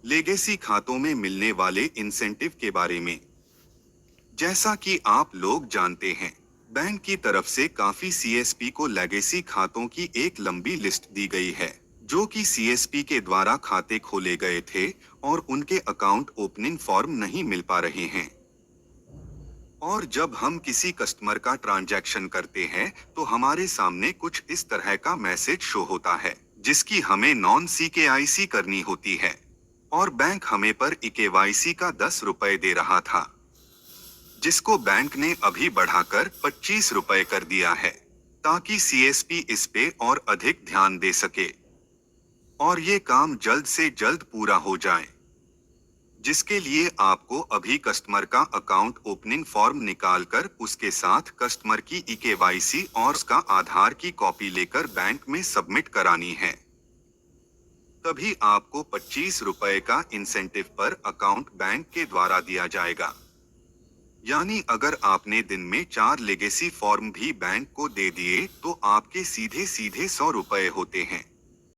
Legacy खातों में मिलने वाले इंसेंटिव के बारे में। जैसा कि आप लोग जानते हैं, बैंक की तरफ से काफी सीएसपी को लेगेसी खातों की एक लंबी लिस्ट दी गई है, जो कि सीएसपी के द्वारा खाते खोले गए थे और उनके अकाउंट ओपनिंग फॉर्म नहीं मिल पा रहे हैं। और जब हम किसी कस्टमर का ट्रांजैक्शन करते हैं, तो हमारे सामने कुछ इस तरह का मैसेज शो होता है, जिसकी हमें नॉन सीकेआईसी करनी होती है। और बैंक हमें पर ईकेवाईसी का 10 रुपए दे रहा था, जिसको बैंक ने अभी बढ़ाकर 25 रुपए कर दिया है, ताकि सीएसपी इस पे और अधिक ध्यान दे सके और ये काम जल्द से जल्द पूरा हो जाए। जिसके लिए आपको अभी कस्टमर का अकाउंट ओपनिंग फॉर्म निकालकर उसके साथ कस्टमर की ईकेवाईसी और उसका आधार की कॉपी लेकर बैंक में सबमिट करानी है। तभी आपको 25 रुपए का इंसेंटिव पर अकाउंट बैंक के द्वारा दिया जाएगा। यानी अगर आपने दिन में 4 लेगेसी फॉर्म भी बैंक को दे दिए, तो आपके सीधे सीधे 100 रुपए होते हैं।